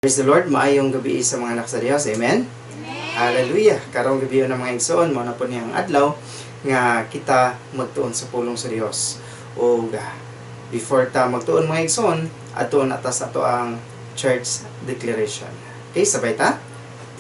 Praise the Lord, maayong gabi sa mga anak sa Diyos. Amen? Amen. Hallelujah. Karong gabi na mga igsoon, mo na po niyang adlaw nga kita magtuon sa pulong sa Diyos. O before ta magtuon mga igsoon, atuon atas ato ang church declaration. Okay, sabay ta?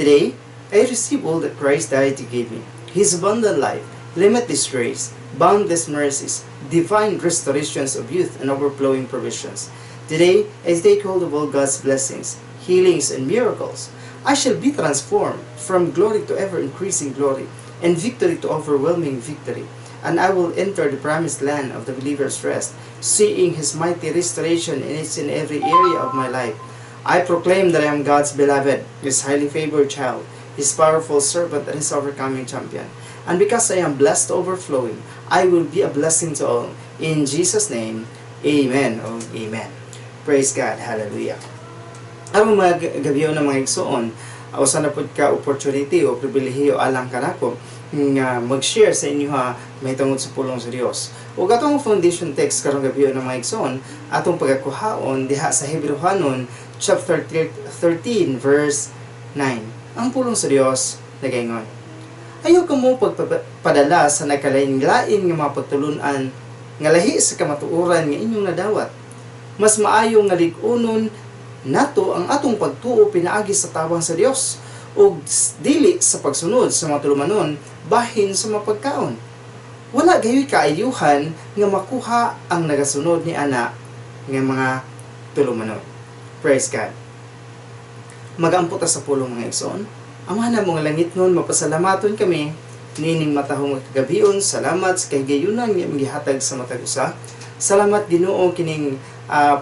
Today, I receive all that Christ died to give me. His abundant life, limitless grace, boundless mercies, divine restorations of youth and overflowing provisions. Today, as they call of all God's blessings, healings and miracles, I shall be transformed from glory to ever-increasing glory and victory to overwhelming victory. And I will enter the promised land of the believer's rest, seeing His mighty restoration in each and every area of my life. I proclaim that I am God's beloved, His highly favored child, His powerful servant and His overcoming champion. And because I am blessed to overflowing, I will be a blessing to all. In Jesus' name, Amen. Oh, Amen. Praise God. Hallelujah. Ang mga gabiyo ng mga igsoon, usa na pud ka opportunity o pribilehiyo alang kanako nga mag-share sa inyo may tungod sa pulong sa Dios. Ug atong foundation text karong gabiyo ng mga igsoon, atong pagakuhaon diha sa Hebrehanon chapter 13 verse 9. Ang pulong sa Dios nagaingon: ayaw kamo pagpadala sa nagkalain-lain nga mga pagtulunan nga lahi sa kamatuoran nga inyong nadawat. Mas maayo nga lig-unon nato ang atong pagtuo pinaagi sa tabang sa Dios ug dili sa pagsunod sa mga tulumanon bahin sa mga pagkaon. Wala gayoy kaayuhan nga makuha ang nagasunod ni ana nga mga tulumanon. Praise God. Magampo ta sa pulong mga igsoon. Amahan na mga langit nun, mapasalamaton kami nining matahong kagabion. Salamat sa kahigayunan nga magihatag sa matag usa. Salamat Ginoo kining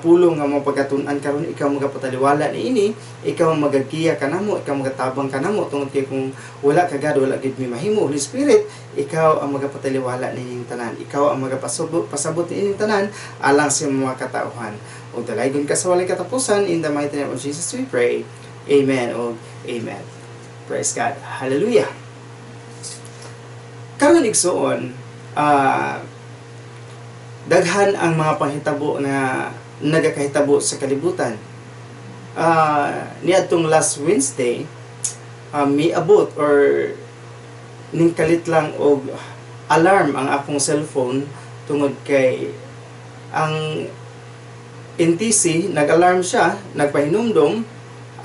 pulong nga mapagatunan karon, ikaw magapataliwala ni ini, ikaw magagiya kanamo, ikaw magatabang kanamo tungod kay kung wala ka God, wala gid mi mahimo. Holy Spirit, ikaw ang magapataliwala nining tanan, ikaw ang pasabot nining tanan alang sa mga katauhan. Ug dalaygon ka sa walay katapusan, in the mighty name of Jesus we pray. Amen. O amen. Praise God. Hallelujah. Karon igsoon, daghan ang mga panghitabo na nagakahitabo sa kalibutan. Niadtong last Wednesday, miabot or ningkalit lang og alarm ang akong cellphone tungod kay ang NTC nag-alarm siya, nagpahinumdom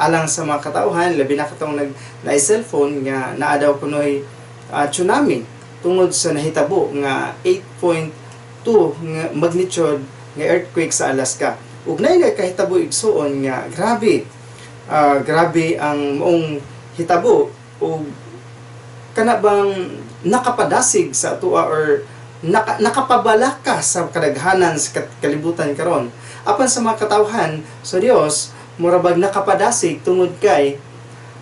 alang sa mga katauhan, labi na katong na-cellphone nga naa daw kunoy tsunami tungod sa nahitabo nga 8.2 nga magnitude nga earthquake sa Alaska. Ug nay nga kahitabo igsuon nga grabe ang maong hitabo ug kana bang nakapadasig sa atua or nakapabalaka sa kadaghanan sa kalibutan karon. Apan sa mga katawhan sa Dios, murabag nakapadasig tungod kay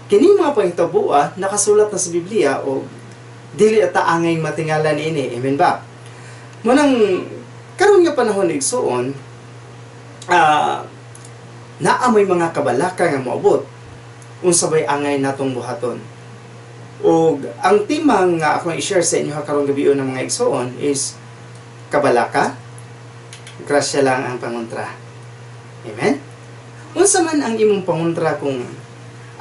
kini mga panghitabo nakasulat na sa Biblia o dili ata angay matingala niini. Amen ba? Manang karon nga panahon igsuon, naamoy mga kabalaka nga moabot unsabay angay natong buhaton. Ug ang timang nga akong i-share sa inyo karong gabi ng mga igsuon is kabalaka, grasya lang ang pangontra. Amen. Unsa man ang imong pangontra kung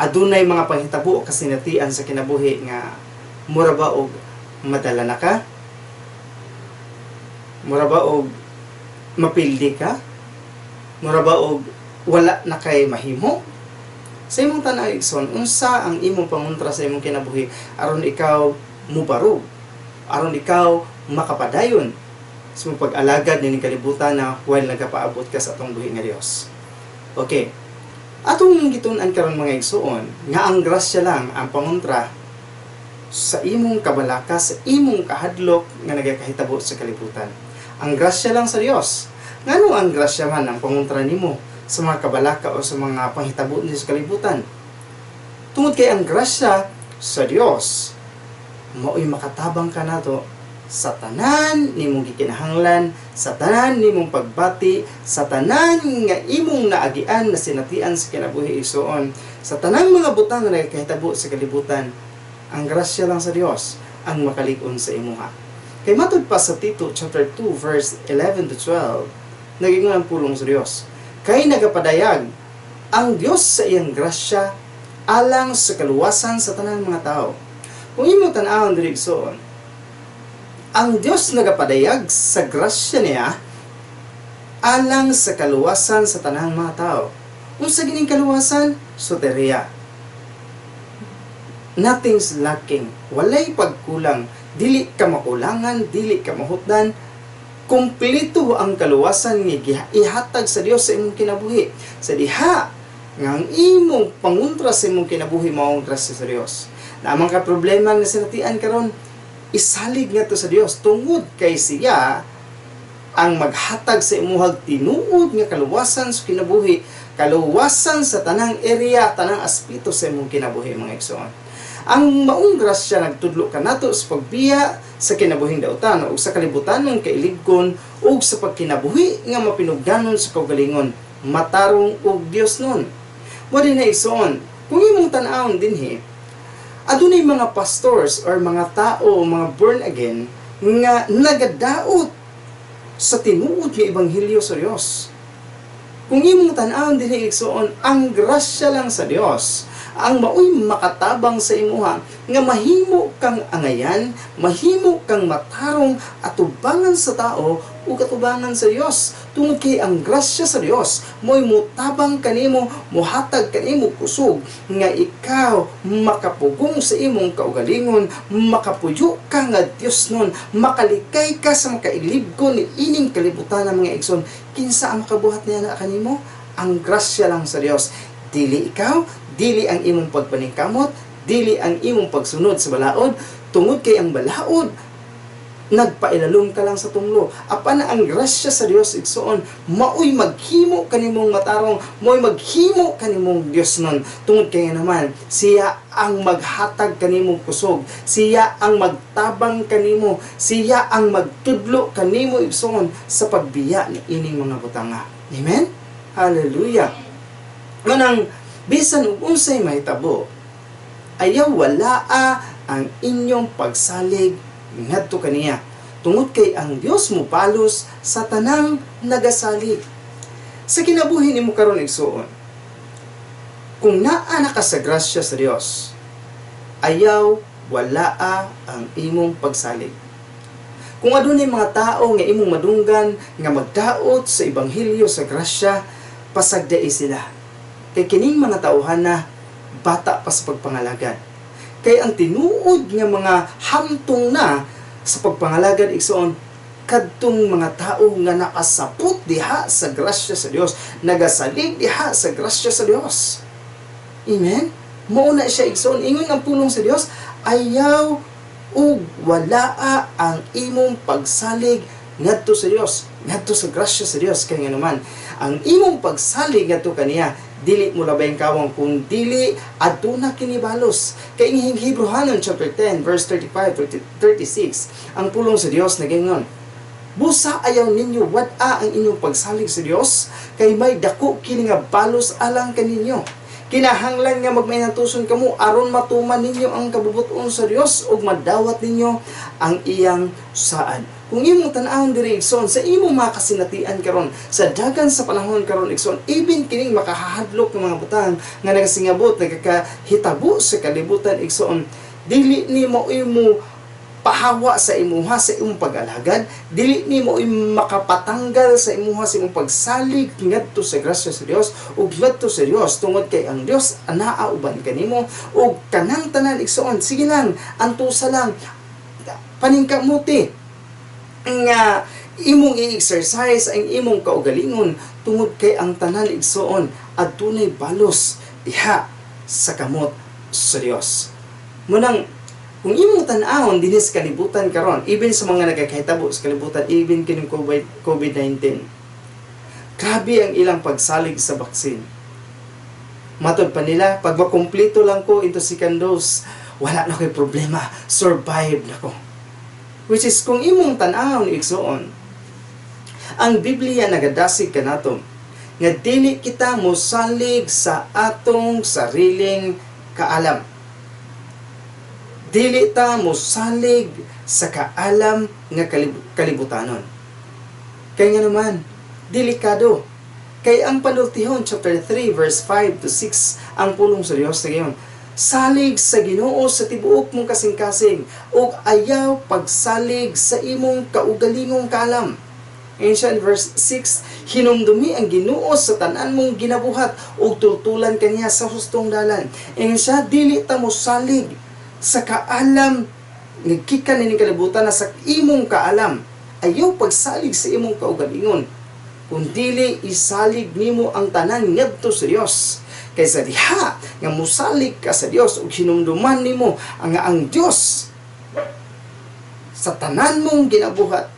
adunay mga panghitabo o kasinatian sa kinabuhi nga mura ba og madala na ka? Mura ba og mapildi ka? Mura ba og wala na kay mahimo? Sa imong tan-aw igsoon, unsa ang imong pangontra sa imong kinabuhi aron ikaw mubarog, aron ikaw makapadayon sa imong pag-alagad nining kalibutan na while nagapaabot ka sa atong buhi nga Dios. Okay. Atong gitun-an karon mga igsoon nga ang grasya lang ang pangontra sa imong kabalaka, sa imong kahadlok nga nagakahitabo sa kalibutan. Ang grasya lang sa Dios. Ngano ang grasya man ang pangontra nimo sa mga kabalaka o sa mga panghitabo ni sa kalibutan? Tungod kay ang grasya sa Dios, mao'y makatabang ka nato sa tanan nimong gikinahanglan, sa tanan nimong pagbati, sa tanan nga imong naagian na sinatian sa kinabuhi igsoon, sa tanang mga butang nga nagakahitabo sa kalibutan. Ang grasya lang sa Dios ang makalig-on sa imuha. Kay matud pa sa Tito chapter 2 verse 11 to 12, naging ang pulong sa Dios. Kay nagapadayag ang Dios sa iyang grasya alang sa kaluwasan sa tanang mga tao. Kung imo tan-awon diri igsoon, ang Dios nagapadayag sa grasya niya alang sa kaluwasan sa tanang mga tao. Unsa gining kaluwasan? Soteria. Nothing's lacking. Walay pagkulang. Dili ka makulangan, dili ka mahutdan. Kumpleto ang kaluwasan nga ihatag sa Dios sa imong kinabuhi. Sa diha nga ang imong panguntra sa imong kinabuhi mao ang grasya sa Dios. Naamang ka problema nga sinatian karon, isalig nga to sa Dios tungod kay siya ang maghatag sa imuhag tinuod nga kaluwasan sa kinabuhi, kaluwasan sa tanang area, tanang aspeto sa imong kinabuhi mga igsoon. Ang maong grasya nagtudlo kanato sa pagbiya sa kinabuhing dautan ug sa kalibutan ng kailibgon ug sa pagkinabuhi nga mapinugdanon sa kaugalingon, matarong og Dios nun. Mo din na igsoon, kung imong tan-awon dinhi, adunay mga pastors or mga tao, mga born again nga nagadaot sa tinuod nga ebanghelyo sa Dios. Kung imong tan-awon dinhi igsoon, ang grasya lang sa Dios ang maoy makatabang sa imuha nga mahimo kang angayan, mahimo kang matarong atubangan sa tao o katubangan sa Dios. Tungod kay ang grasya sa Dios mo'y mutabang kanimo, muhatag kanimo kusog nga ikaw makapugong sa imong kaugalingon, makapuyo ka nga Dios nun, makalikay ka sa makailibgon ni ining kalibutan ng mga igsoon. Kinsa ang makabuhat niya na kanimo? Ang grasya lang sa Dios. Dili ikaw, dili ang imong pagpaningkamot, dili ang imong pagsunod sa balaod, tungod kay ang balaod nagpailalom ka lang sa tunglo. Apan ang grasya sa Dios igsoon, maoy maghimo kanimong matarong, maoy maghimo kanimong Dios nun. Tungod kay naman siya ang maghatag kanimong kusog, siya ang magtabang kanimo, siya ang magtudlo kanimo igsoon sa pagbiya ni ining mga butanga. Amen. Hallelujah. Manang bisan ug unsay mahitabo, ayaw walaa ang inyong pagsalig ngadto kaniya. Tungod kay ang Dios mo palos sa tanang nagasalig. Sa kinabuhi nimo karon igsoon, kung naa na ka sa grasya sa Dios, ayaw walaa ang imong pagsalig. Kung adunay mga tao nga imong madunggan nga magdaot sa ebanghelyo sa grasya, pasagdai sila. Kay kining mga tauhan na bata pa sa pagpangalagad. Kay ang tinuod nga mga hamtong na sa pagpangalagad igsoon, kadtong mga tao nga nakasapot diha sa grasya sa Dios, nagasalig diha sa grasya sa Dios. Amen. Mao na siya igsoon, ingon ang pulong sa Dios, ayaw ug walaa ang imong pagsalig ngadto sa Dios, ngadto sa grasya sa Dios. Kay nga naman ang imong pagsalig ngadto kaniya, dili mo labayng kawang kung dili aduna kinibalos. Kay ing Hebrehanon chapter 10 verse 35-36, ang pulong sa Dios nagingon, busa ayaw ninyo wad-a ang inyong pagsalig sa Dios, kay may dako kini nga balos alang kaninyo. Kinahanglan nga magmainatuson kamo aron matuman ninyo ang kabubuton sa Dios ug madawat ninyo ang iyang saan. Kung imong tan-awon diri igsoon sa imong mga kasinatian karon sa dagan sa panahon karon igsoon, even kining makahahadlok ng mga butang nga nagasingabot nagakahitabo sa kalibutan igsoon, dili nimo imo pahawa sa imuha sa imong pag-alagad, dili nimo makapatanggal sa imuha sa imong pagsalig ngadto sa grasya sa Dios ug ngadto sa Dios, tungod kay ang Dios anaa uban kanimo ug kanang tanan igsoon. Sige lang, antusa lang, paningkamuti nga imong i-exercise ang imong kaugalingon, tungod kay ang tanan igsoon adunay balos diha sa kamot sa Dios. Munang kung imong tan-awon dinhi sa kalibutan karon, even sa mga nagakahitabo sa kalibutan, even kining COVID-19, grabe ang ilang pagsalig sa baksin. Matod pa nila, pag makumpleto lang ko into second dose, wala na ko'y problema, survive na ko. Which is, kung imong tan-awon igsoon, ang Biblia nagadasig kanato nga dili kita mosalig sa atong sariling kaalam. Dili ta mosalig sa kaalam nga kalibutanon. Kaya nga naman, delikado. Kay ang panultihon chapter 3 verse 5 to 6 ang pulong sa Dios ngayon. Salig sa Ginoo sa tibuok mong kasing-kasing ug ayaw pagsalig sa imong kaugalingong kalam. Ancient verse 6, hinumdumi ang Ginoo sa tanan mong ginabuhat ug tutulan kaniya sa hustong dalan. Siya dili ta mo salig sa kaalam nagkikan ning kalibutan na sa imong kaalam. Ayaw pagsalig sa imong kaugalingon, kundili isalig nimo ang tanan ngadto sa Dios. Kaysa diha nga musalig ka sa Dios ug hinumduman nimo ang Dios sa tanan mong ginabuhat.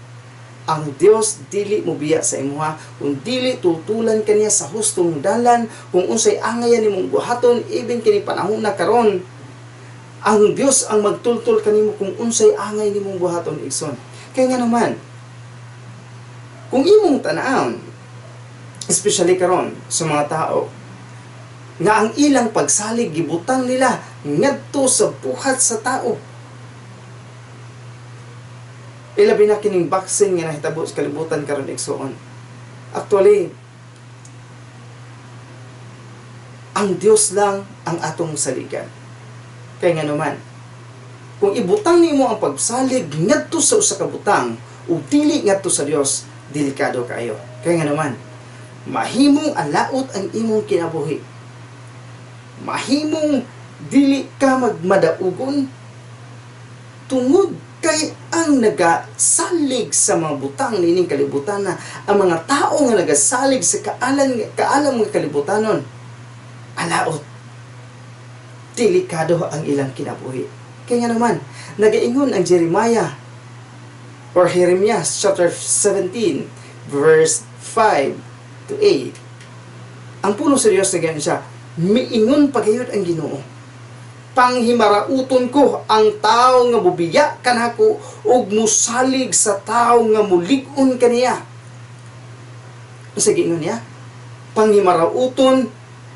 Ang Dios dili mo biya sa imuha, kung dili tutulan kaniya sa hustong dalan, kung unsay angayan nimong buhaton, even kini panahon na karon, ang Dios ang magtultol kanimo kung unsay angay nimong buhaton, igsoon. Kaya nga naman, kung imong tanawon, especially karon sa mga tao, nga ang ilang pagsalig gibutang nila ngadto sa buhat sa tao. Ilabi na kining vaccine nga nahitabo sa kalibutan karon igsoon. Actually, ang Dios lang ang atong saligan. Kaya nga naman, kung ibutang nimo ang pagsalig ngadto sa usa ka butang o dili ngadto sa Dios, delikado kaayo. Kaya nga naman, mahimong alaot ang imong kinabuhi. Mahimong dili ka magmadaugon tungod kay ang nagasalig sa mga butang nining kalibutan na ang mga tao nga nagasalig sa kaalam nga kalibutanon, alaot, delikado ang ilang kinabuhi. Kaya nga naman, nagaingon ang Jeremiah or Jeremias chapter 17 verse 5 to 8. Ang puno sa Dios na ganyan siya, miingon pagayod ang Ginoo, panghimarauton ko ang tao nga bubiya kanako ug musalig sa tao nga mulig-on kaniya. Sa giingon niya, panghimarauton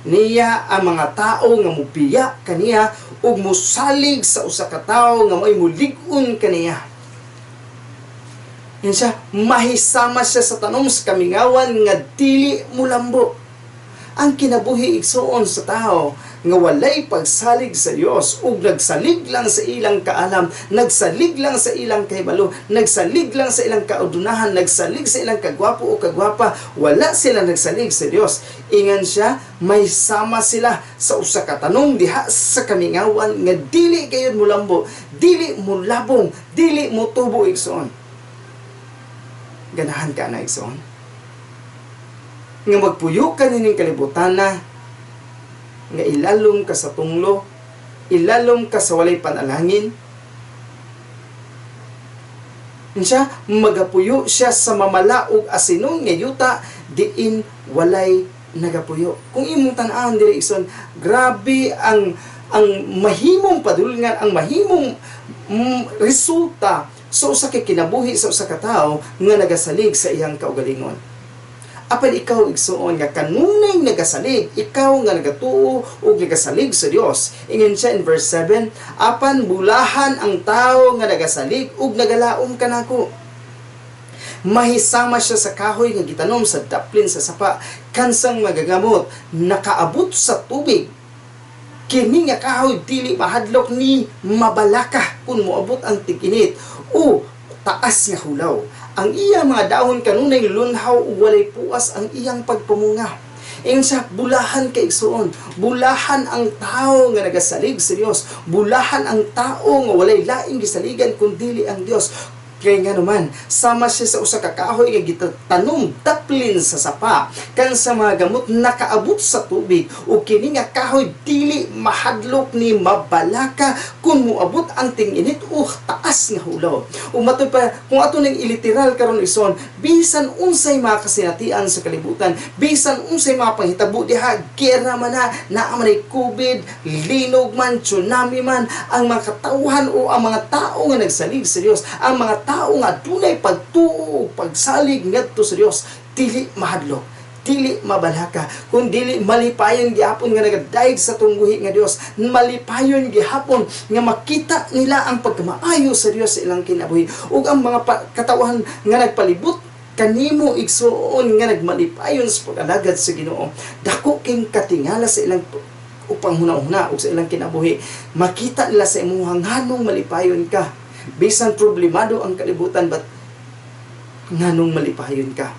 niya ang mga tao nga mubiya kaniya ug musalig sa usa ka tawo nga may mulig-on kaniya. Yan siya, mahisama siya sa tanom sa kamingawan nga dili mulambo. Ang kinabuhi igsoon sa tao nga walay pagsalig sa Dios ug nagsalig lang sa ilang kaalam, nagsalig lang sa ilang kahibalo, nagsalig lang sa ilang kaudunahan, nagsalig sa ilang kagwapo o kagwapa, wala sila nagsalig sa Dios. Ingan siya, may sama sila sa usa ka tanong diha sa kamingawan nga dili kayod mulambo, dili mulabong, dili mutubo igsoon. Ganahan ka na igsoon nga magpuyo ka nining kalibutan na nga ilalom ka sa tunglo, ilalom ka sa walay panalangin. Siya, magapuyo siya sa mamalaog asinong nga yuta diin walay nagapuyo. Kung imong tan-aon diri ison, grabe ang mahimong padulngan, ang mahimong resulta sa usa ka kinabuhi sa usa ka tawo nga nagasalig sa iyang kaugalingon. Apan ikaw igsuon nga kanunay nagasalig, ikaw nga nagatuo o nagasalig sa Dios. Ingon siya in verse 7, apan bulahan ang tao nga nagasalig ug nagalaom kanako. Mahisama siya sa kahoy nga gitanom sa daplin sa sapa, kansang magagamot, nakaabot sa tubig. Kini nga kahoy dili mahadlok ni mabalaka kung moabot ang tig-init o taas nga hulaw. Ang iyang mga dahon kanunay lunhaw ug walay puas ang iyang pagpamunga. Ingon siya, bulahan kay igsuon, bulahan ang tao nga nagasalig sa Dios, bulahan ang tao nga walay laing gisaligan kundi ang Dios. Kaya nga naman, sama siya sa usa ka kahoy nga gitanom daplin sa sapa, kan sa mga gamot nakaabot sa tubig, o kini nga kahoy dili mahadlok ni mabalaka kung muabot ang ting-init o taas nga hulaw. O matod pa, kung ato nang iliteral karon ison, bisan unsay mga kasinatian sa kalibutan, bisan unsay mga panghitabo diha, gera man na, naamanay COVID, linog man, tsunami man, ang mga katawhan o ang mga tao nga nagsalig sa Dios, ang mga tao nga dunay pagtuo, pagsalig ngadto sa Dios, dili mahadlok, dili mabalaka, kung dili malipayon gihapon nga nagadaig sa tungguhi nga Dios, malipayon gihapon nga makita nila ang pagkamaayo sa Dios sa ilang kinabuhi, ug ang mga katawhan nga nagpalibot kanimo igsuon nga nagmalipayon sa pag-alagad sa Ginoo. Dako king katingala sa ilang upang huna-huna o sa ilang kinabuhi. Makita nila sa imong nganong malipayon ka. Bisan problemado ang kalibutan, but nganong malipayon ka.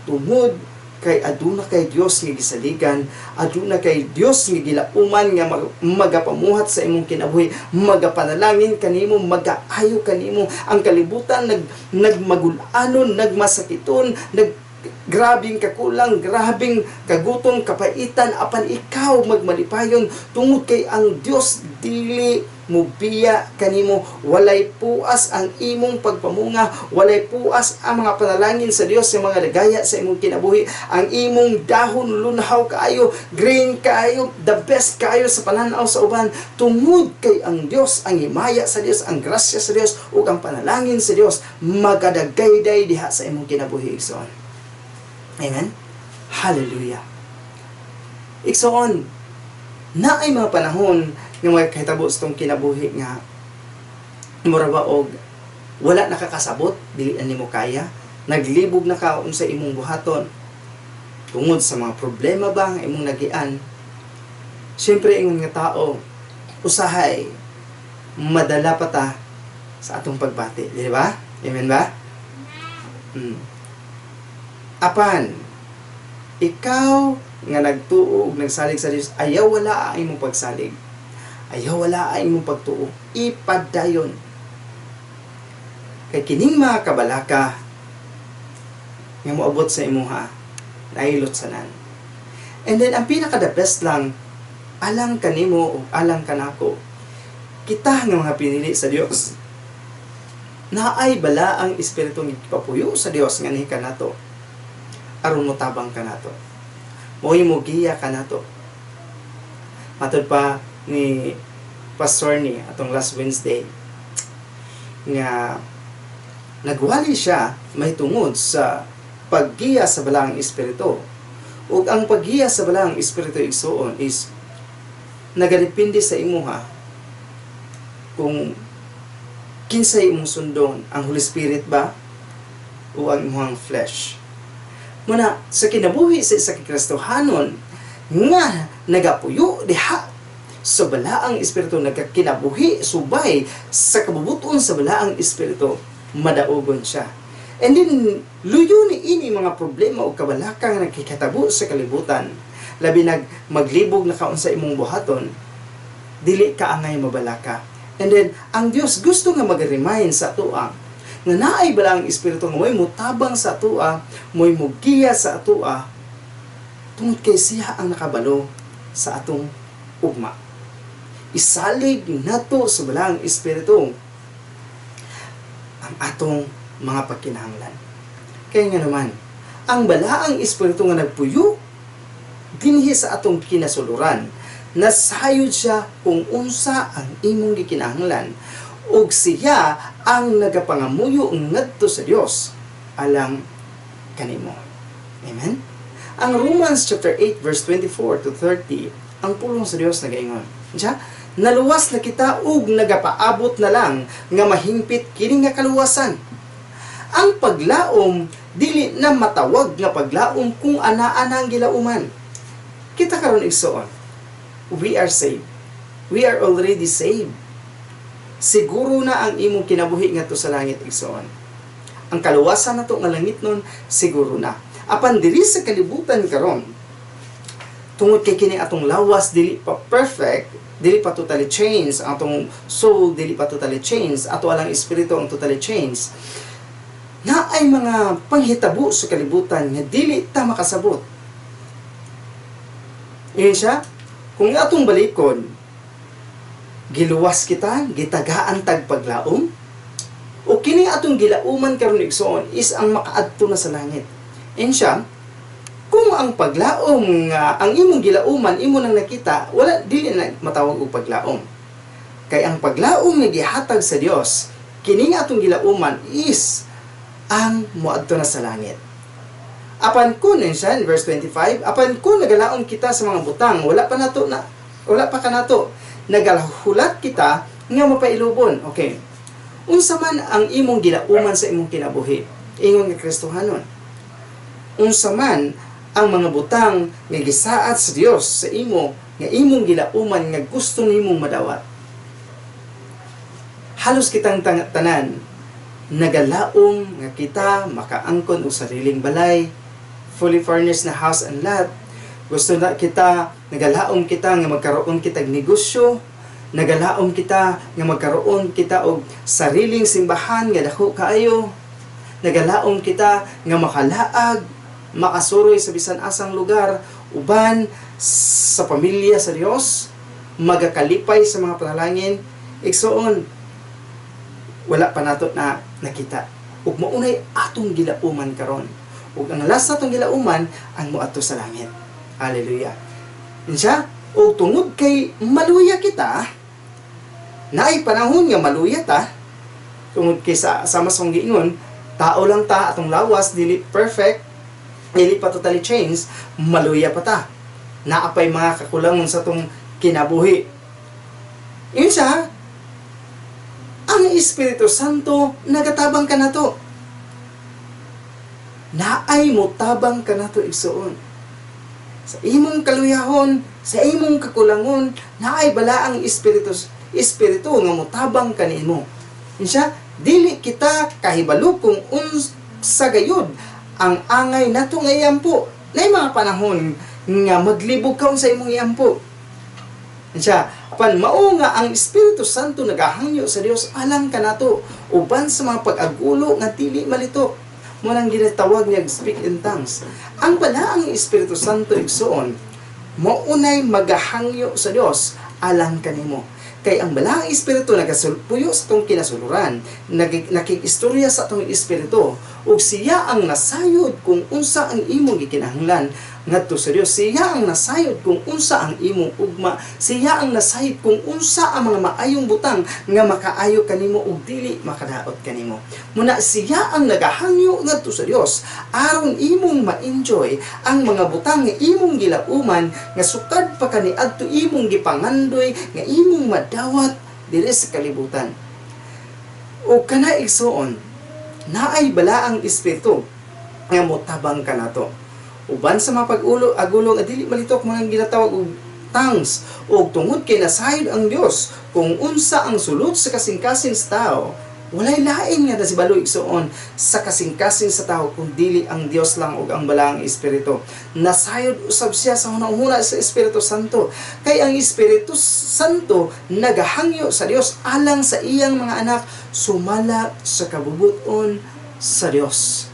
Tungod kay aduna kay Dios nga gisaligan, aduna kay Dios nga gilauman nga magapamuhat sa imong kinabuhi, magapanalangin kanimo, magaayo kanimo. Ang kalibutan nagmagulanon, nagmasakiton, grabing kakulang, grabing kagutom, kapaitan, apan ikaw magmalipayon tungod kay ang Dios dili mubiya kanimo. Walay puas ang imong pagpamunga, walay puas ang mga panalangin sa Dios sa mga ligaya sa imong kinabuhi. Ang imong dahon lunhaw kaayo, green kaayo, the best kaayo sa pananaw sa uban, tungod kay ang Dios, ang himaya sa Dios, ang grasya sa Dios ug ang panalangin sa Dios magadagayday diha sa imong kinabuhi igsoon. Amen? Hallelujah. Igsoon, na ay mga panahon nga mga kahitabo sa itong kinabuhi nga mura og wala nakakasabot, dili na nimo kaya, naglibog na kaon sa imong buhaton tungod sa mga problema ba nga imong nagian. Siyempre, ingon nga tao, usahay, madala pa ta sa atong pagbati. Di ba? Amen ba? Apan, ikaw nga nagtuog, nagsalig sa Diyos, ayaw wala ang imong pagsalig. Ayaw wala ang imong pagtuog. Ipadayon. Kay kining mga kabalaka nga moabot sa imuha, nailot sanan. And then, ang pinaka-the best lang, alang kanimo o alang kanako, kita nga mga pinili sa Dios, naay bala ang Espiritong ipapuyo sa Dios nga nihika nato, aron mo tabang ka nato. Mo'y mugiya ka nato. Matod pa ni Pastor ni atong last Wednesday nga nagwali siya may tungod sa paggiya sa balang espiritu. Ug ang paggiya sa balang espiritu igsoon is nagadepende sa imuha kung kinsay imong sundon, ang Holy Spirit ba o ang imong flesh. Muna sa kinabuhi sa Kristohanon nga nagapuyo diha sa balaang espiritu, nagkakinabuhi subay sa kabubuton sa balaang espiritu, madaogon siya. And then luyo ni ini mga problema o kabalakang nagkikatabo sa kalibutan, labi maglibog na kaon sa imong buhaton, dili ka angay mabalaka. And then ang Dios gusto nga mag-remind sa atoa nga naay bala ang espiritu nga mo'y mutabang sa atoa, mo'y mugiya sa atoa, tungod kay siya ang nakabalo sa atong ugma. Isalig nato sa balang espiritu ang atong mga pagkinahanglan. Kaya nga naman, ang balaang espiritu nga nagpuyo dinhi sa atong kinasuluran, nasayod siya kung unsa ang imong gikinahanglan, ug siya ang nagapangamuyo ngadto sa Dios alang kanimo. Amen? Ang Romans chapter 8 verse 24 to 30, ang pulong sa Dios nagaingon. Diya, naluwas na kita ug nagapaabot na lang nga mahingpit kini nga kaluwasan. Ang paglaom dili na matawag nga paglaom kung anaa ang gilauman. Kita karon igsoon, we are saved. We are already saved. Siguro na ang imong kinabuhi ngadto sa langit igsoon. Ang kaluwasan nato nga langit nun siguro na. Apan diri sa kalibutan karon, tungod kay kini atong lawas dili pa perfect, dili pa totally changed, ang atong soul dili pa totally changed, ato alang espiritu ang totally changed. Na ay mga panghitabo sa kalibutan nga dili ta makasabot. Iyon siya, kung atong balikon, giluwas kita, gitagaan tag paglaom, o kini atong gilauman karon igsoon is ang makaadto na sa langit. Iyon siya, kung ang paglaom nga ang imong gilauman imo nang nakita, wala dili na matawag og paglaom. Kay ang paglaom nga gihatag sa Dios, kini nga atong gilauman is ang moadto na sa langit. Apan kun siya in verse 25, apan kun nagalaom kita sa mga butang, wala pa kanato nagahulat kita nga mapailubon. Okay. Unsa man ang imong gilauman sa imong kinabuhi? Ingon nga Kristohanon. unsa man ang mga butang nga gisaad sa Dios sa imo nga imong gilauman nga gusto nimong madawat. Halos kitang tanan nagalaom nga kita makaangkon og sariling balay, fully furnished na house and lot. Gusto na kita, nagalaom kita nga magkaroon kitag negosyo, nagalaom kita nga magkaroon kita og sariling simbahan nga dako kaayo, nagalaom kita nga makalaag, makasuroy sa bisan asang lugar, uban sa pamilya sa Dios, magakalipay sa mga panalangin. Igsoon, wala pa nato na nakita. Ug maunay atong gilauman karon. Ug ang last atong gilauman ang moadto sa langit. Hallelujah. Insya, ug tungod kay maluya kita, naay panahon nga maluya ta, tungod kay sa masong giingon, tao lang ta atong lawas, dili perfect, dili pa totally changed, maluya pa ta. Naapay mga kakulangon sa tong kinabuhi. Insya, ang Espiritu Santo nagatabang ka na to. Naay mo tabang ka na to igsoon. Sa imong kaluyahon, sa imong kakulangon, naay bala ang Espiritu nga motabang kanimo. Insya, dili kita kahibalo kung unsa gayud ang angay nato nga iyampo. Nay mga panahon nga maglibog ka sa imong iyampo. Insya, apan mao nga ang Espiritu Santo nagahangyo sa Dios alang kanato uban sa mga pag-agulo nga dili malito. Mo nang ginatawag niya speak in tongues. Ang balaang Espiritu Santo igsoon, maunay magahangyo sa Dios alang kanimo. Kay ang balaang Espiritu nagasulpuyo sa tong kinasuluran, nakikistorya sa tong Espiritu, ug siya ang nasayod kung unsa ang imong gikinahanglan ngadto sa Dios. Siya ang nasayod kung unsa ang imong ugma. Siya ang nasayod kung unsa ang mga maayong butang nga makaayo kanimo ug dili makadaot kanimo. Muna siya ang nagahangyo ngadto sa Dios aron imong ma-enjoy ang mga butang nga imong gilauman nga sukad pa kaniadto imong gipangandoy nga imong madawat diri sa kalibutan. O kana igsoon, naay bala ang Espiritu nga motabang kanato. Uban sa mga pag-agulo nga dili malitok mga ginatawag og tongues, og tungod kay nasayod ang Dios kung unsa ang sulod sa kasing-kasing sa tao, walay lain nga nasibalo igsoon sa kasing-kasing sa tao kung dili ang Dios lang ug ang balaang Espiritu. Nasayod usab siya sa hunahuna sa Espiritu Santo. Kay ang Espiritu Santo nagahangyo sa Dios alang sa iyang mga anak sumala sa kabubuton sa Dios.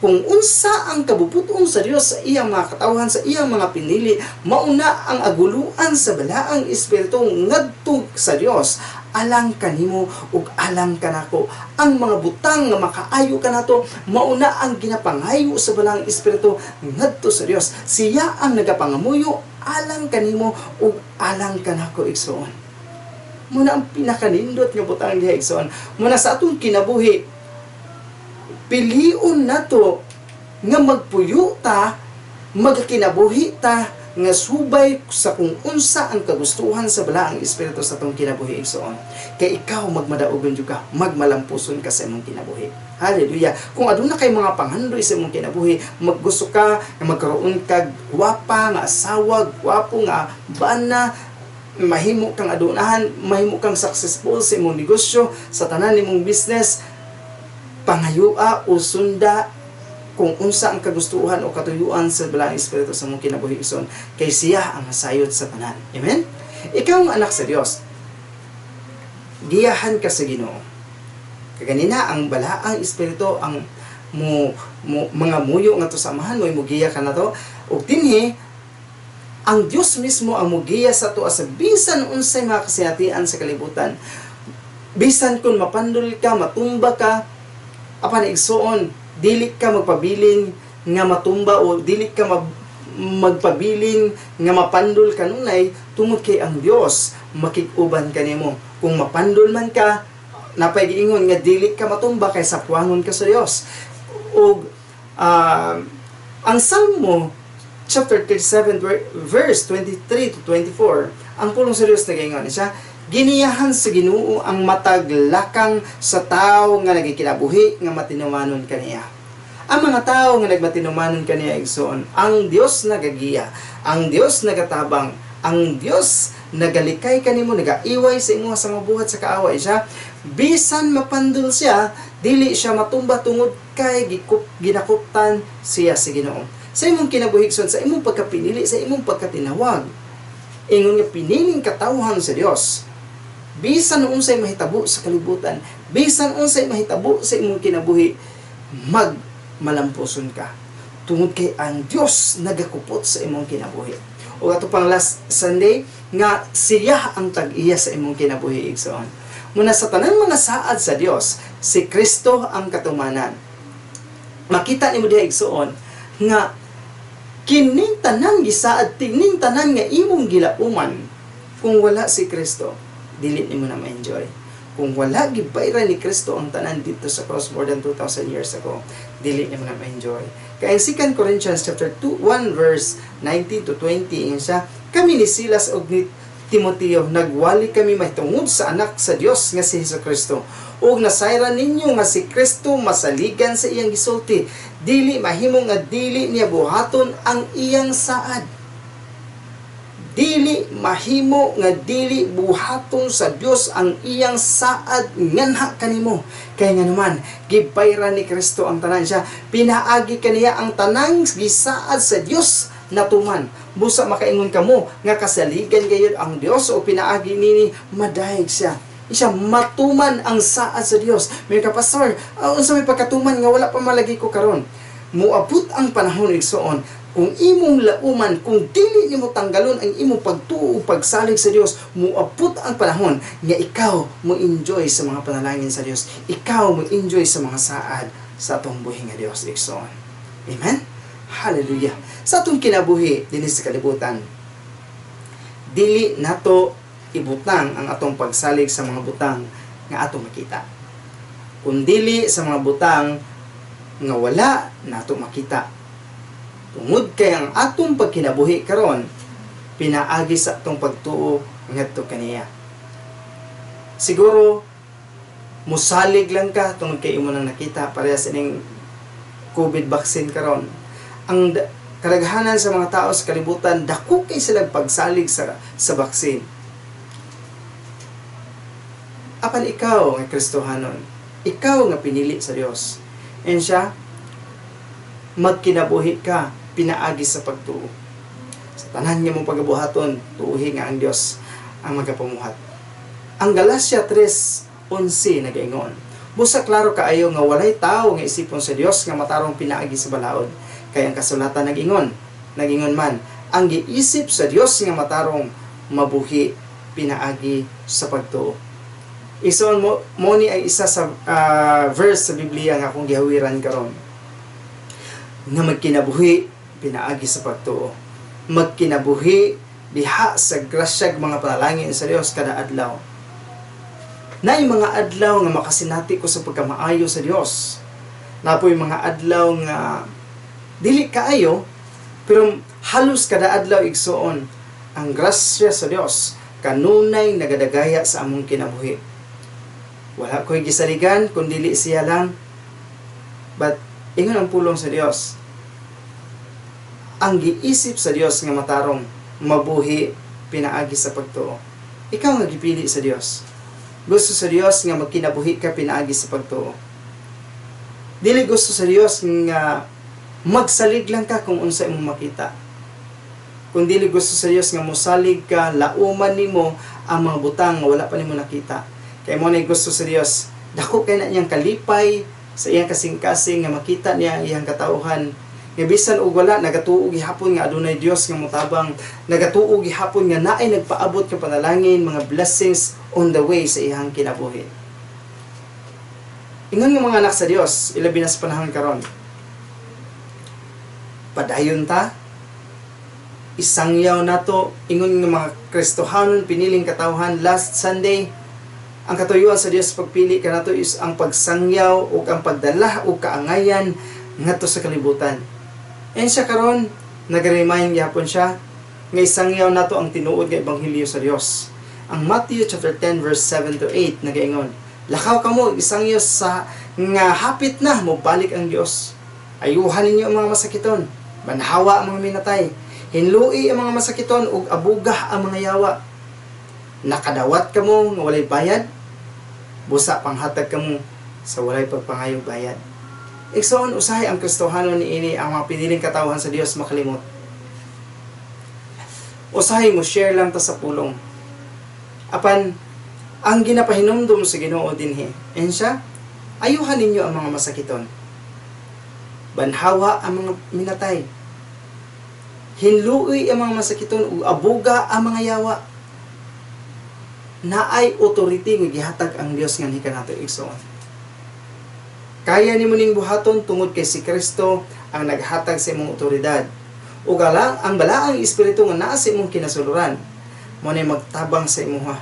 Kung unsa ang kabubuton sa Dios sa iyang mga katawhan, sa iyang mga pinili, mauna ang aguluan sa balaang Espiritu ngadto sa Dios alang kanimo ug alang kanako. Ang mga butang nga makaayo kanato, mauna ang ginapangayo sa balaang Espiritu ngadto sa Dios. Siya ang nagapangamuyo alang kanimo ug alang kanako igsoon. Muna ang pinakanindot nga butang diha igsoon. Muna sa atong kinabuhi, piliun nato nga magpuyo ta, magkinabuhi ta, nga subay sa kung unsa ang kagustuhan sa balaang Espiritu sa atong kinabuhi igsoon. Kay ikaw magmadaogon jud ka, magmalampuson ka sa imong kinabuhi. Hallelujah. Kung aduna kay mga panghandoy sa imong kinabuhi, maggusto ka nga magkaroon kag gwapa nga asawa, gwapo nga bana, mahimo kang adunahan, mahimo kang successful sa imong negosyo, sa tanan nimong business, pangayua o sunda kung unsa ang kagustuhan o katuyuan sa balaang Espiritu sa mong kinabuhi igsoon, kay siya ang nasayod sa tanan. Amen? Ikaw ang anak sa Dios, giyahan ka sa Ginoo. Kaganina ang balaang Espiritu ang mga muyo nga to samahan mo, mugiya ka na to, ug dinhi ang Dios mismo ang mugiya sa to sa bisan unsay mga kasinatian sa kalibutan. Bisan kung mapandol ka, matumba ka, apan igsoon, dili ka magpabiling nga matumba o dili ka magpabiling nga mapandol kanunay, tungod kay ang Dios makig-uban kanimo. Kung mapandol man ka, napay giingon nga dili ka matumba kay sapuangon ka sa Dios. Og ang Salmo chapter 37 verse 23 to 24, ang pulong sa Dios nagaingon siya, giniyahan sa Ginoo ang matag lakang sa tao nga nagikinabuhi nga matinumanon kaniya. Ang mga tao nga nagmatinumanon kaniya igsoon, ang Dios nagagiya, ang Dios nagatabang, ang Dios nagalikay kanimo, nagaiway sa imo sa mga buhat sa kaaway siya, bisan mapandol siya, dili siya matumba tungod kay ginakuptan siya sa Ginoo. Sa imong kinabuhigson, sa imong pagkapinili, sa imong pagkatinawag, ingon nga piniling katawhan sa Dios, bisan unsay mahitabo sa kalibutan, bisan unsay mahitabo sa imong kinabuhi, malamposon ka tungod kay ang Dios nagakupot sa imong kinabuhi. O ato pang last Sunday nga siya ang tag-iya sa imong kinabuhi igsoon. Muna sa tanan mga saad sa Dios, si Kristo ang katumanan. Makita nimo diha igsoon nga kining tanan gisaad, tining tanan nga imong gilauman, kung wala si Kristo, dili nimo na ma-enjoy. Kung wala gibayra ni Kristo ang tanan dito sa cross more than 2,000 years ago, dili nimo na ma-enjoy. Kaya 2 Corinthians chapter 1 verse 19 to 20 siya, kami ni Silas og ni Timoteo nagwali kami mahitungod sa anak sa Dios nga si Jesucristo, ug nasayran ninyo nga si Kristo masaligan sa iyang gisulti, dili mahimo nga dili niya buhaton ang iyang saad. Dili mahimo nga dili buhaton sa Dios ang iyang saad nganha kanimo. Kaya nga naman, gibayra ni Kristo ang tanan siya. Pinaagi kaniya ang tanang gisaad sa Dios natuman. Busa makaingon kamo nga kasaligan gayud ang Dios o pinaagi nini madayeg siya. Siya matuman ang saad sa Dios. May kapastor, unsa may pagkatuman nga wala pa malagi ko karon. Muabot ang panahon igsoon, kung imong lauman, kung dili nimo tanggalon ang imong pagtuo, pagsalig sa Dios, muabot ang panahon nga ikaw mo enjoy sa mga panalangin sa Dios. Ikaw mo enjoy sa mga saad sa atong buhi nga Dios igsoon. Amen. Hallelujah. Sa atong kinabuhi dinhi sa kalibutan, dili nato ibutang ang atong pagsalig sa mga butang nga atong makita. Kung dili sa mga butang nga wala nato makita. Tungod kay ang atong pagkinabuhi karon pinaagi sa atong pagtuo ngadto kaniya. Siguro musalig lang ka tungod kay imo nang nakita parehas ining COVID vaccine karon. Ang kadaghanan sa mga tao sa kalibutan dako kay sila pagsalig sa vaccine. Apan ikaw nga Kristohanon, ikaw nga pinili sa Dios, and siya magkinabuhi ka pinaagi sa pagtuo. Sa tanan niya mong pagabuhaton, tuuhi nga ang Dios ang magapamuhat. Ang Galacia 3:11 nagaingon, busa klaro kaayo nga walay tawo nga isipon sa Dios nga matarong pinaagi sa balaod. Kaya ang kasulatan nagingon man, ang giisip sa Dios nga matarong mabuhi pinaagi sa pagtuo. Ison mo ni ay isa sa verse sa Biblia nga akong gihawiran karon. Na magkinabuhi pinaagi sa pagtuo. Magkinabuhi diha sa grasyag mga panalangin sa Dios kada adlaw. Naay mga adlaw nga makasinati ko sa pagkamaayo sa Dios. Napoy mga adlaw nga dili kaayo pero halos kada adlaw igsuon ang grasya sa Dios kanunay nagadagaya sa among kinabuhi. Wala ko'y gisaligan kundi siya lang, but ingon ang pulong sa Dios. Ang giisip sa Dios nga matarong mabuhi pinaagi sa pagtuo. Ikaw nga gipili sa Dios. Gusto sa Dios nga magkinabuhi ka pinaagi sa pagtuo. Dili gusto sa Dios nga magsalig lang ka kung unsa imong makita. Kung dili gusto sa Dios nga mosalig ka, lauman nimo ang mga butang nga wala pa nimo nakita. Kay mo na gusto sa Dios, dako kay na iyang kalipay sa iyang kasing-kasing nga makita niya ang iyang katauhan. Nga bisan og wala nagatuo gihapon nga adunay Dios nga motabang, nagatuo gihapon nga naay nagpaabot ka panalangin, mga blessings on the way sa iyang kinabuhi. Ingon nga mga anak sa Dios, ilabi na sa panahon karon. Padayon ta, isangyaw nato, ingon nga mga Kristohanon piniling katawhan last Sunday. Ang katuyuan sa Dios pagpili kanato is ang pagsangyaw o ang pagdala o kaangayan ngadto sa kalibutan. And siya karon nag-remind gyapon siya nga isangyaw nato ang tinuod nga ebanghelyo sa Dios. Ang Matthew chapter 10 verse 7 to 8 nagaingon, lakaw kamo isangyaw sa nga hapit na mo balik ang Dios. Ayuhan ninyo ang mga masakiton, banhawa ang mga minatay, hinlui ang mga masakiton, ug abugah ang mga yawa. Nakadawat kamo nga walay bayad, busa panghatag kamo sa walay pagpangayog bayad. Igsoon, usahay ang Kristohanon niini ang mga piniling katawhan sa Dios makalimot. Usahay mo share lang ta sa pulong. Apan ang ginapahinumdum sa Ginoo dinhi, ensya, ayuhan ninyo ang mga masakiton. Banhawa ang mga minatay. Hinlui ang mga masakiton ug abuga ang mga yawa. Naay authority nga gihatag ang Dios nga kanato igsoon. Kaya nimo ning buhaton tungod kay si Kristo ang naghatag sa imong otoridad. Ug ang balaang espiritu nga naa sa imong kinasuluran mo na magtabang sa imuha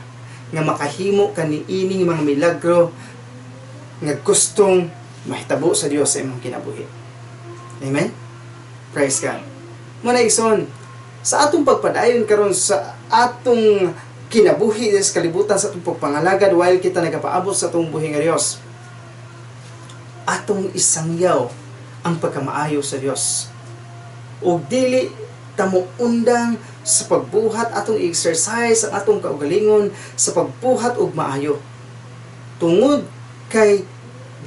nga makahimo kaniining mga milagro nga gustong mahitabo sa Dios sa imong kinabuhi. Amen? Praise God. Mo na igsoon, sa atong pagpadayon karon sa atong kinabuhi sa kalibutan sa atong pagpangalagad while kita nagapaabot sa atong buhi nga Dios, atong isangyaw ang pagkamaayo sa Dios. O dili tamo undang sa pagbuhat atong exercise ang atong kaugalingon sa pagbuhat og maayo. Tungod kay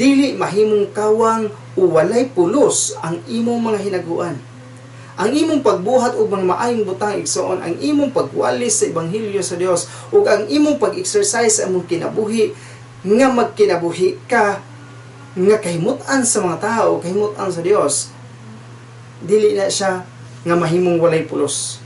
dili mahimong kawang o walay pulos ang imong mga hinaguan. Ang imong pagbuhat og mga maayong butang igsoon, ang imong pagwalis sa ebanghelyo sa Dios ug ang imong pag-exercise sa imong kinabuhi nga magkinabuhi ka nga kahimutan sa mga tao, kahimutan sa Dios. Dili na siya nga mahimong walay pulos.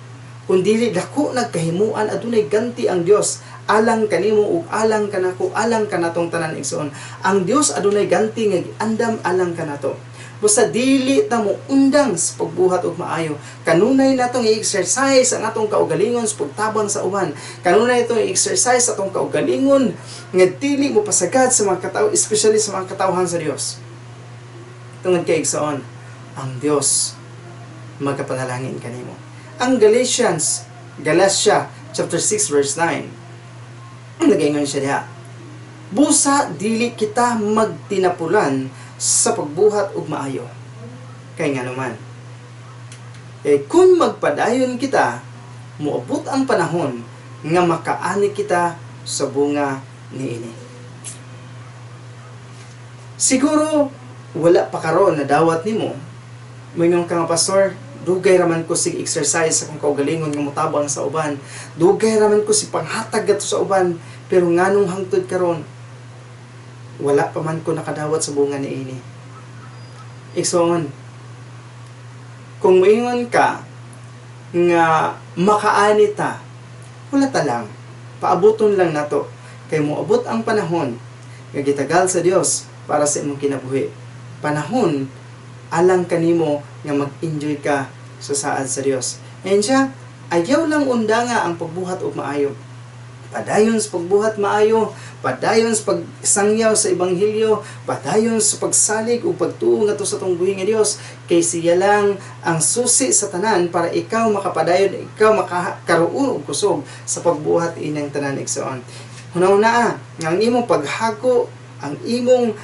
Kung dili dako nagkahimuan adunay ganti ang Dios alang kanimo ug alang kanako, alang kanatong tanan igsoon. Ang Dios adunay ganti nga giandam alang kanato. Basta dili ta mo undang sa pagbuhat og maayo. Kanunay natong i-exercise ang atong kaugalingon sa pagtabang sa uban. Kanunay natong i-exercise atong kaugalingon nga dili mo pasagad sa mga katao, especially sa mga katawhan sa Dios. Tungod kay igsoon, ang Dios magapanalangin kanimo. Ang Galatia chapter 6 verse 9. Nagaingon siya diha. Busa dili kita magtinapulan sa pagbuhat ug maayo. Kay nga naman, kung magpadayon kita, moabot ang panahon nga makaani kita sa bunga niini. Siguro wala pa karon na dawat nimo. Moingon ka nga pastor, dugay raman ko sig exercise sa kong kaugalingon nga motabang sa uban. Dugay raman ko si panghatag gato sa uban, pero nganong hangtod karon wala pa man ko nakadawat sa bunga niini. Igsoon, kung moingon ka nga makaani ta, wala ta lang, paabuton lang nato kay moabot ang panahon nga gitagal sa Dios para sa imong kinabuhi. Panahon alang kanimo nga mag-enjoy ka sa saad sa Dios. And siya, ayaw lang undanga ang pagbuhat og maayo. Padayon sa pagbuhat maayo, padayon sa pagsangyaw sa ebanghelyo, padayon sa pagsalig o pagtuo ngadto sa tong buhi nga Dios, kay siya lang ang susi sa tanan para ikaw makapadayon, ikaw makakaroon og kusog sa pagbuhat inang tanan igsoon. Hunahuna nga ang imong paghako, ang imong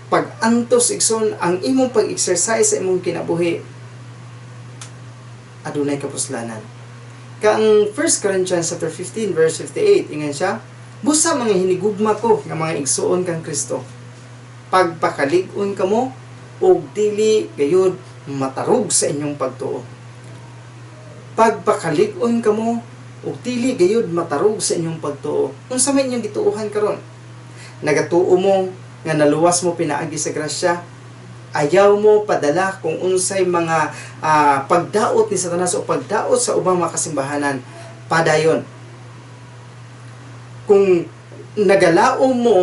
pag-antos igsoon, ang imong pag-exercise sa imong kinabuhi, adunay kapuslanan. Kang 1 Corinthians chapter 15 verse 58, ingan siya, busa mga hinigugma ko nga mga igsuon kang Kristo, pagpakalig-on kamo og dili gayud matarog sa inyong pagtuo. Pagpakalig-on kamo og dili gayud matarog sa inyong pagtuo. Unsa may inyong gituohan karon? Nagatuo mo nga naluwas mo pinaagi sa grasya, ayaw mo padala kung unsay mga pagdaot ni Satanas o pagdaot sa ubang mga kasimbahanan, padayon. Kung nagalaom mo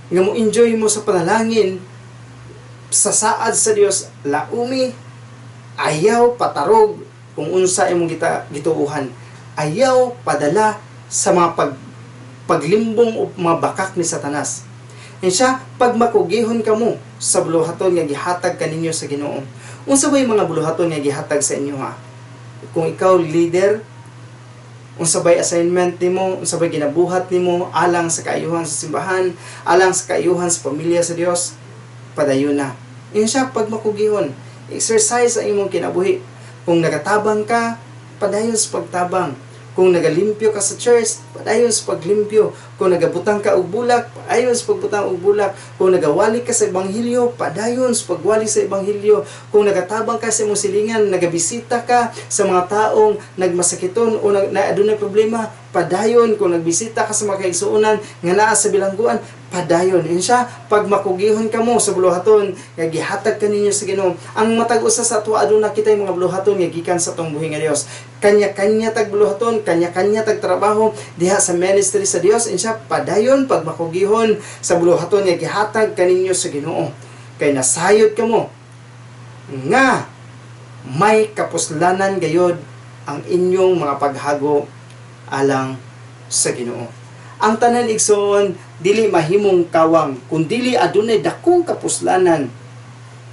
nga mo enjoy mo sa panalangin sa saad sa Dios, laumi, ayaw patarog kung unsa imong gituuhan, ayaw padala sa mga paglimbong o mga bakak ni Satanas. And siya, pag makugihon ka mo sa buluhaton nga gihatag kaninyo sa Ginoo. Unsa ba yung mga buluhaton nga gihatag sa inyo ha? Kung ikaw leader, unsa ba assignment nimo, unsa ba ginabuhat nimo alang sa kaayuhan sa simbahan, alang sa kaayuhan sa pamilya sa Dios, padayon na. Yun siya pagmakugihon. Exercise ang imong kinabuhi. Kung nagatabang ka, padayon sa pagtabang. Kung nagalimpyo ka sa church, padayon sa paglimpyo. Kung nagabutang ka og bulak, padayon sa pagbutang og bulak. Kung nagawali ka sa ebanghelyo, padayon sa pagwali sa ebanghelyo. Kung nagatabang ka sa imong silingan, nagabisita ka sa mga taong nagmasakiton o adunay problema, padayon. Kung nagbisita ka sa mga kaigsuonan nga naa sa bilangguan, padayon. Yun siya, pag makugihon ka mo sa buluhaton, nga gihatag ka ninyo sa Ginoo. Ang matag usa sa ato aduna kita yung mga buluhaton nga gikan sa tong buhi nga Dios. Kanya-kanya tag buluhaton, kanya-kanya tag trabaho diha sa ministry sa Dios. Yun siya, padayon pag makugihon sa buluhaton nga gihatag ka ninyo sa Ginoo. Kay nasayod ka mo nga may kapuslanan gayod ang inyong mga paghago alang sa Ginoo. Ang tanan igsoon dili mahimong kawang kun dili adunay dakong kapuslanan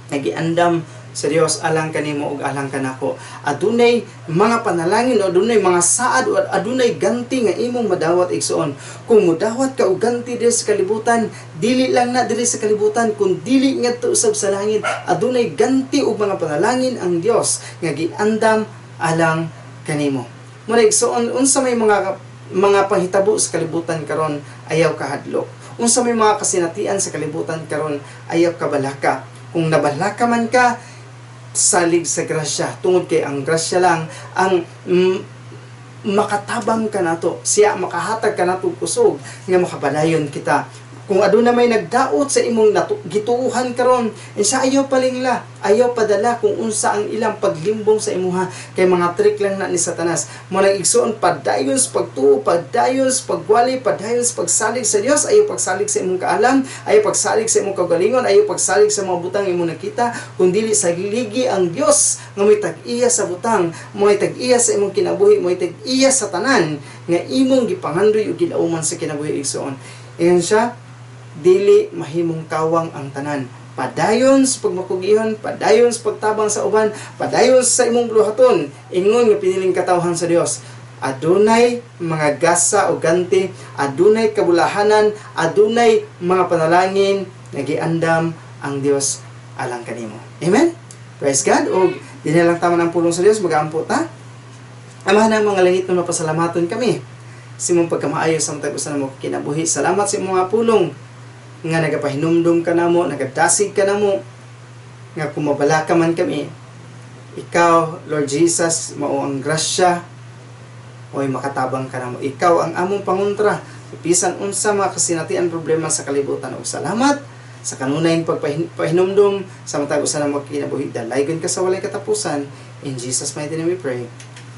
nagiandam sa Dios alang kanimo ug alang kanako. Adunay mga panalangin o adunay mga saad o adunay ganti nga imong madawat igsoon. Kung modawat ka og ganti diri sa kalibutan, dili lang na diri sa kalibutan kun dili ngadto usab sa langit, adunay ganti og mga panalangin ang Dios nga giandam alang kanimo. Muna igsoon unsa may mga panghitabo sa kalibutan karon ayaw kahadlok. Unsa may mga kasinatian sa kalibutan karon ayaw kabalaka. Kung nabalaka man ka, salig sa grasya. Tungod kay ang grasya lang ang makatabang ka nato. Siya makahatag ka nato kusog nga makabalayon kita. Kung aduna may nagdaot sa imong gituuhan karon, sa ayaw palingla, ayaw padala kung unsa ang ilang paglimbong sa imuha kay mga trick lang na ni Satanas. Mo nang igsuon padayon sa pagtuo, padayon sa pagwali, padayon sa pagsalig sa Dios, ayaw pagsalig sa imong kaalam, ayaw pagsalig sa imong kagalingon, ayaw pagsalig sa mga butang imong nakita, kundi sa ligi ang Dios nga may tag-iya sa butang, may tag-iya sa imong kinabuhi, may tag-iya sa tanan nga imong gipangandoy ug gilauman sa kinabuhi igsoon. Ayan siya, dili mahimong kawang ang tanan. Padayon sa pagmakugihon, padayon sa pagtabang sa uban, padayon sa imong buluhaton, ingon nga piniling katawhan sa Dios. Adunay mga gasa o ganti, adunay kabulahanan, adunay mga panalangin nga giandam ang Dios alang kanimo. Amen? Praise God. O dinhi lang tama ng pulong sa Dios, mag-aampo ta. Amahan ng mga langit na mapasalamaton kami sa imong pagkamaayo sa tag-usa na mo kinabuhi. Salamat sa imong mga pulong nga nagapahinumdum ka namo, nagadasig ka namo, nga kumabala ka man kami. Ikaw, Lord Jesus, mao ang grasya, oy makatabang ka namo. Ikaw ang among pangontra, bisan unsa mga kasinatian problema sa kalibutan. Og salamat sa kanunayng pagpahinumdum sa matag usa na magkinabuhi. Dalaygon ka sa walay katapusan. In Jesus' mighty name we pray.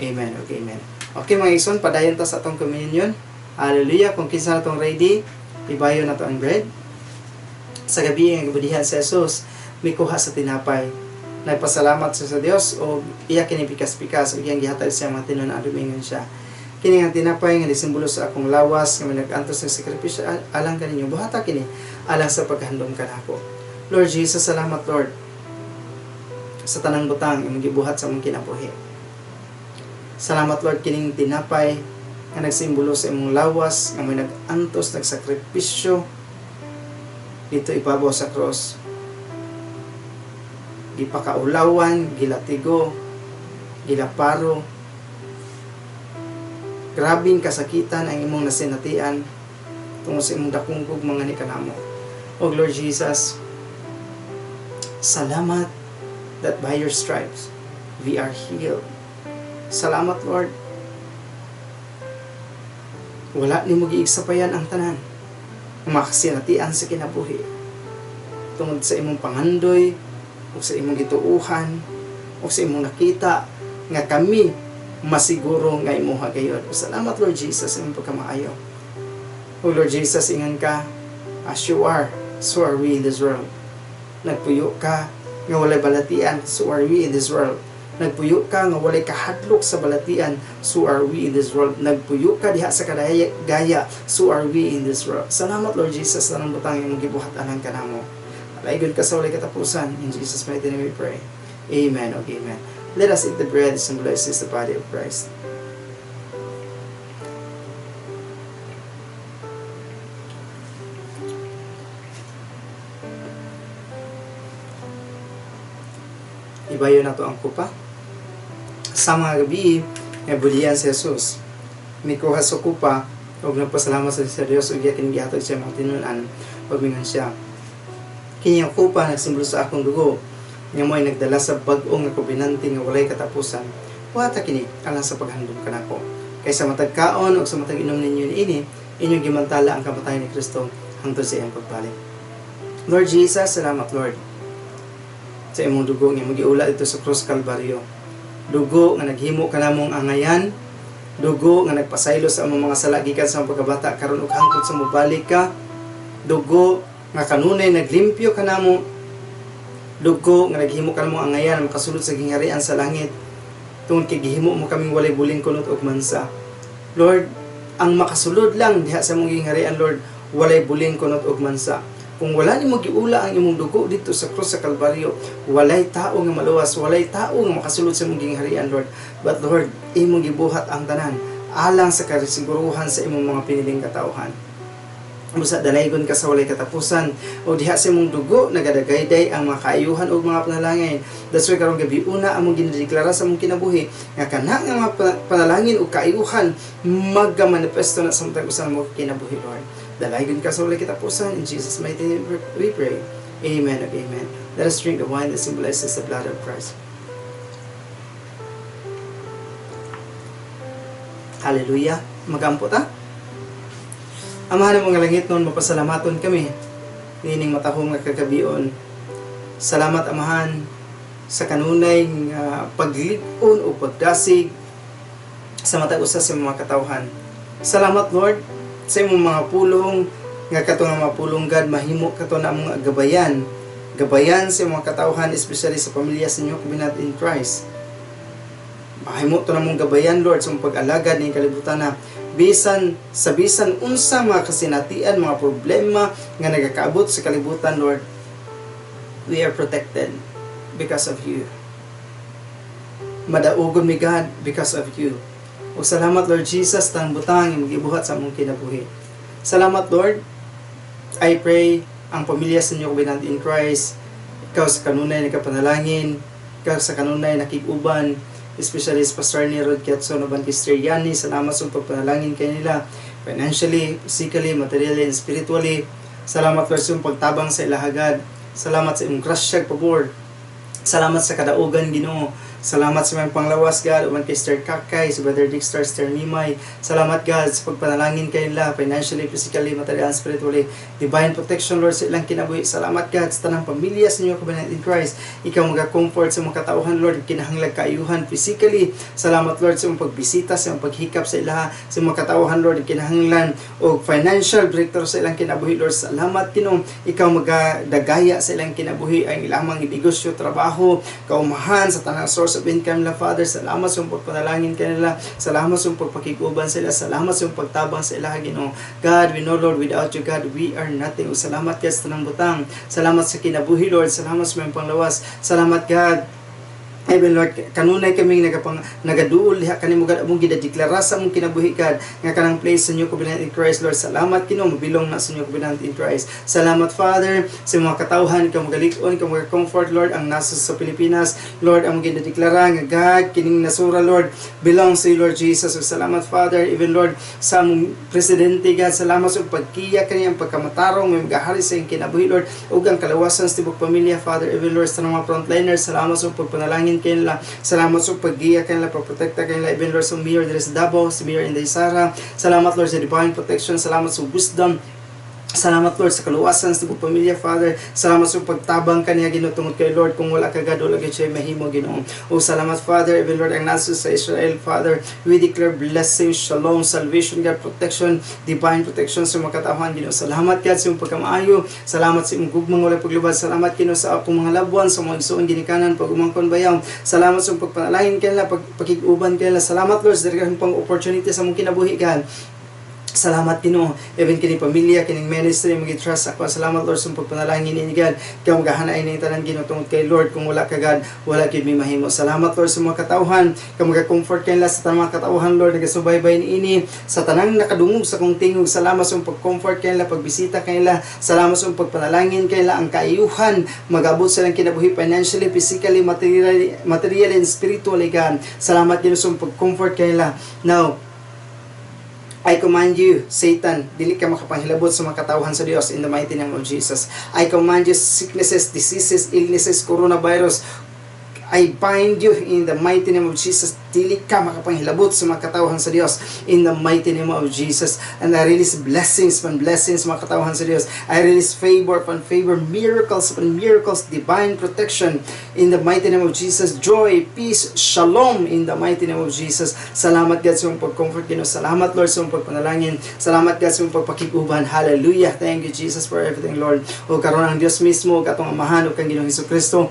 Amen. Okay, amen. Okay mga igsoon, padayon ta sa atong communion. Hallelujah. Kung kinsa na tong ready, ibayo na to ang bread. Sa gabi nga gibudihan sa Jesus, may kuha sa tinapay. Nagpasalamat sa Dios o iya kini pikas-pikas ug iyang gihatag siya mga tinunan adumingon siya. Kini nga tinapay nga disimbolo sa akong lawas nga nag-antos ng sakripisyo alang kaninyo. Buhata kini alang sa paghandom kanako. Lord Jesus, salamat Lord sa tanang butang imong gibuhat sa among kinabuhi. Salamat Lord kining tinapay nga nagsimbolo sa imong lawas nga may nag-antos nagsakripisyo dito ibabaw sa cross. Gipakaulawan, gilatigo, gilaparo. Grabing kasakitan ang imong nasinatian tungod sa imong dakungkog mga ni kanamo. O Lord Jesus, salamat that by your stripes we are healed. Salamat Lord. Wala ni mo giigsapayan ang tanan. Makasinatian sa kinabuhi tungod sa imong pangandoy o sa imong gituuhan o sa imong nakita nga kami masiguro nga imuha gayud. Salamat Lord Jesus sa imong pagkamaayo. O Lord Jesus, ingon ka, as you are, so are we in this world. Nagpuyo ka nga walay balatian, so are we in this world. Nagpuyo ka nga walay kahadlok sa balatian, so are we in this world. Nagpuyo ka diha sa kadaya-gaya, so are we in this world. Salamat Lord Jesus sa nang butang imong gibuhat anang kanamo. Alaygod ka sa walay katapusan. In Jesus' mighty name we pray. Amen. Okay, amen. Let us eat the bread and symbolize the body of Christ. gibayo nato ang kupa. Sa mga gabi, nga bulian si Jesus. Mikuha sa kupa, ug nagpasalamat sa Diyos ug gikan gihatag siya mga tinun-an ug mingon siya. Kini ang kupa nagsimbolo sa akong dugo, nga mo'y nagdala sa bag-o nga kubinante nga walay katapusan. Wata kini alang sa paghandom kanako. Kaysa matag kaon ug sa matag inom ninyo niini, inyong gimantala ang kamatayon ni Kristo hangtod sa iyang pagbalik. Lord Jesus, salamat Lord sa imong dugo nga magiula dito sa Cross Calvario. Dugo nga naghimo kanamong angayan, dugo nga nagpasaylo sa among mga sala gikan sa pagkabata karon ug hangtod sa mobalik ka. Dugo nga kanunay naglimpyo kanamo. Dugo nga naghimo kanamong angayan makasulod sa gingharian sa langit. Tungod kay gihimo mo kaming walay buling kunot ug mansa. Lord, ang makasulod lang diha sa among gingharian Lord, walay buling kunot ug mansa. Kung wala nimo giula ang imong dugo dito sa krus sa Kalbaryo, walay tao nga maluwas, walay tao nga makasulod sa imong gingharian Lord. But Lord, imong gibuhat ang tanan alang sa kasiguruhan sa imong mga piniling katauhan. Busa dalaygon ka sa walay katapusan o diha sa imong dugo nagadagayday ang mga kaayuhan ug mga panalangin. That's why karong gabi una among ginadeklara sa among kinabuhi nga kana nga mga panalangin ug kaayuhan magmanifesto na sa matag usa mo kinabuhi Lord. Dalaygon ka sa walay katapusan. In Jesus' mighty name we pray. Amen and amen. Let us drink the wine that symbolizes the blood of Christ. Hallelujah. Magampo ta. Amahan mo nga langit noon, mapasalamaton kami. Nining matahong nga kagabion. Salamat Amahan sa kanunay nga paglikon o pagdasig sa matag usa sa mga katawhan. Salamat Lord sa imong mga pulong nga kato nga mga pulong God mahimo kato na mga gabayan sa mga katawhan, especially sa pamilya sa inyo kabinat in Christ. Mahimo to na mong gabayan Lord sa pag-alagad ning kalibutan na bisan unsa mga kasinatian, mga problema nga nagakaabot sa kalibutan Lord, we are protected because of you. Madaugon mi God because of you. O salamat Lord Jesus tang butang yung magibuhat sa among kinabuhi. Salamat Lord. I pray ang pamilya sa inyo kabinat in Christ, ikaw sa kanunay nagkapanalangin, ikaw sa kanunay nakiguban, especially sa Pastor ni Rod Kiatson of Antistriani. Salamat sa pagpanalangin kay nila financially, physically, materially, and spiritually. Salamat Lord sa pagtabang sa ilahagad. Salamat sa imong grasyag pabor. Salamat sa kadaugan Ginoo. Salamat sa mga panglawas God, uman kay Sister Kakay, sa Brother Dickstar, Sister Mimay. Salamat God sa pagpanalangin kay nila financially, physically, materially, spiritually. Divine protection Lord sa ilang kinabuhi. Salamat God sa tanang pamilya sa inyo kabinat in Christ. Ikaw mag-comfort sa mga katauhan Lord, kinahanglag kaayuhan physically. Salamat Lord sa mga pagbisita, sa mga paghikap sa ilaha, sa mga katauhan Lord, kinahanglan o financial breakthrough sa ilang kinabuhi Lord. Salamat Ginoo, ikaw magadagaya sa ilang kinabuhi ang ilang mga negosyo, trabaho, kaumahan sa tanang source of income nila Father. Salamat sa pagpanalangin kanila. Salamat sa pagpakiguban sila. Salamat sa pagtabang sa ilaha Ginoo. God, we know Lord, without you God, we are nothing. Salamat God sa tanang butang. Salamat sa kinabuhi Lord. Salamat sa mga panglawas. Salamat God. Even Lord, kanunay kaming nagaduol diha kanimo God among gidadeklara sa among kinabuhi God nga kanang place sa inyo kabinat in Christ Lord. Salamat Ginoo, mabilong na sa inyo kabinat in Christ. Salamat Father sa mga katawhan ka magalig-on ka comfort Lord ang nasa sa Pilipinas Lord among gidadeklara nga God kining nasura Lord belongs to you Lord Jesus. So, salamat Father even Lord sa among presidente God. Salamat sa pagkiya kaniyang pagkamatarong may magahari sa iyong kinabuhi Lord ug ang kalawasan sa tibok pamilya Father even Lord sa mga frontliners. Salamat sa pagpanalangin kanila. Salamat sa paggiya kanila, pagprotekta kanila, even Lord sa Mayor Dres Davao, sa Mayor Inday Sara. Salamat Lord sa divine protection. Salamat sa wisdom. Salamat Lord sa kaluwasan sa tibok pamilya Father. Salamat sa pagtabang kaniya Ginoo tungod kay Lord kung wala ka God wala gid siya mahimo Ginoo. O salamat Father even Lord ang naso sa Israel Father. We declare blessing, shalom, salvation God, protection, divine protection sa mga katawhan Ginoo. Salamat God sa imong pagkamaayo. Salamat sa imong gugmang wala paglubad. Salamat Ginoo sa akong mga labuan sa mga igsoon ginikanan pag umangkon bayaw. Salamat sa pagpanalangin kanila, pagkig-uban kanila. Salamat Lord sa daghang pang opportunity sa mong kinabuhi God. Salamat Ginoo, even kini pamilya, kining ministry, magi-trust ako. Salamat Lord sa pagpanalangin ini God. Kaya magahanay ni tanan Ginoo tungod kay Lord, kung wala ka God, wala gid mi mahimo. Salamat Lord sa mga katawhan, kaya maga-comfort kay la sa tanang mga katawhan Lord, nagasubaybay niini sa tanang nakadungog sa kong tingog. Salamat sa pag-comfort kay la, pagbisita kay la. Salamat sa pagpanalangin kay la, ang kaayuhan magabot sa lang kinabuhi financially, physically, materially and spiritually God. Salamat Ginoo sa pag-comfort kay la. Now, I command you, Satan, dili ka makapanghilabot sa mga katawhan sa Dios in the mighty name of Jesus. I command you, sicknesses, diseases, illnesses, coronavirus, I bind you in the mighty name of Jesus. Dili ka makapanghilabot sa mga katawhan sa Dios in the mighty name of Jesus. And I release blessings pan blessings mga katawhan sa Dios. I release favor pan favor, miracles pan miracles, divine protection in the mighty name of Jesus. Joy, peace, shalom in the mighty name of Jesus. Salamat God sa mong pag-comfort Ginoo. Salamat Lord sa mong pagpanalangin. Salamat God sa mong pagpakiguban. Hallelujah. Thank you Jesus for everything Lord. O karon ang Dios mismo katong amahan o kang Ginoong Hesukristo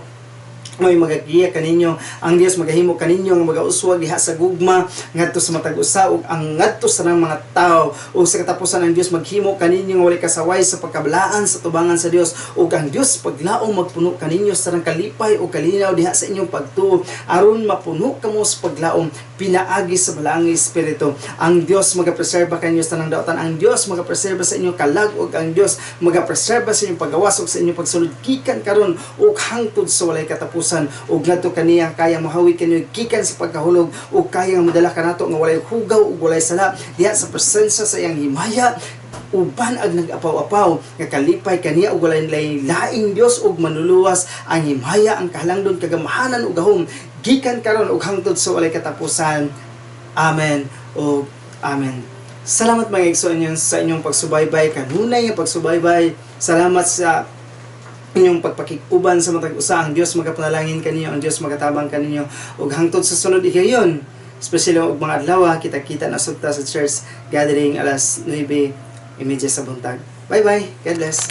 may magagiya kaninyo, ang Dios magahimo kaninyo nga magauswag diha sa gugma ngadto sa matag usa ug ang ngadto sa nang mga tao ug sa katapusan ang Dios maghimo kaninyo nga walay kasaway sa pagkabalaan sa tubangan sa Dios ug ang Dios paglaom magpuno kaninyo sa nang kalipay ug kalinaw diha sa inyong pagtuo aron mapuno kamo sa paglaom pinaagi sa balaang espiritu. Ang Dios magapreserba kanyo sa nang daotan, ang Dios magapreserba sa inyong kalag ug ang Dios magapreserba sa inyong paggawas ug sa inyong pagsulod gikan karon ug hangtod sa walay katapusan ug ngadto kaniya kaya mohawi kanyo gikan sa pagkahulog ug kaya madala kanato nga walay hugaw ug walay sala diha sa presensya sa iyang himaya uban ag nag-apaw-apaw nga kalipay kaniya ug walay laing Dios ug manuluwas ang himaya ang kahalangdon kagamahanan ug gahom gikan karon ug hangtod sa walay katapusan. Amen ug amen. Salamat mga igsoon sa inyong pagsubaybay kanunay nga pagsubaybay. Salamat sa inyong pagpakikuban sa matag usa. Ang Dios magapanalangin kaninyo, ang Dios magatabang kaninyo ug hangtod sa sunod higayon, especially og mga adlaw kita-kita na sugta sa church gathering alas 9:30 sa buntag. Bye bye. God bless.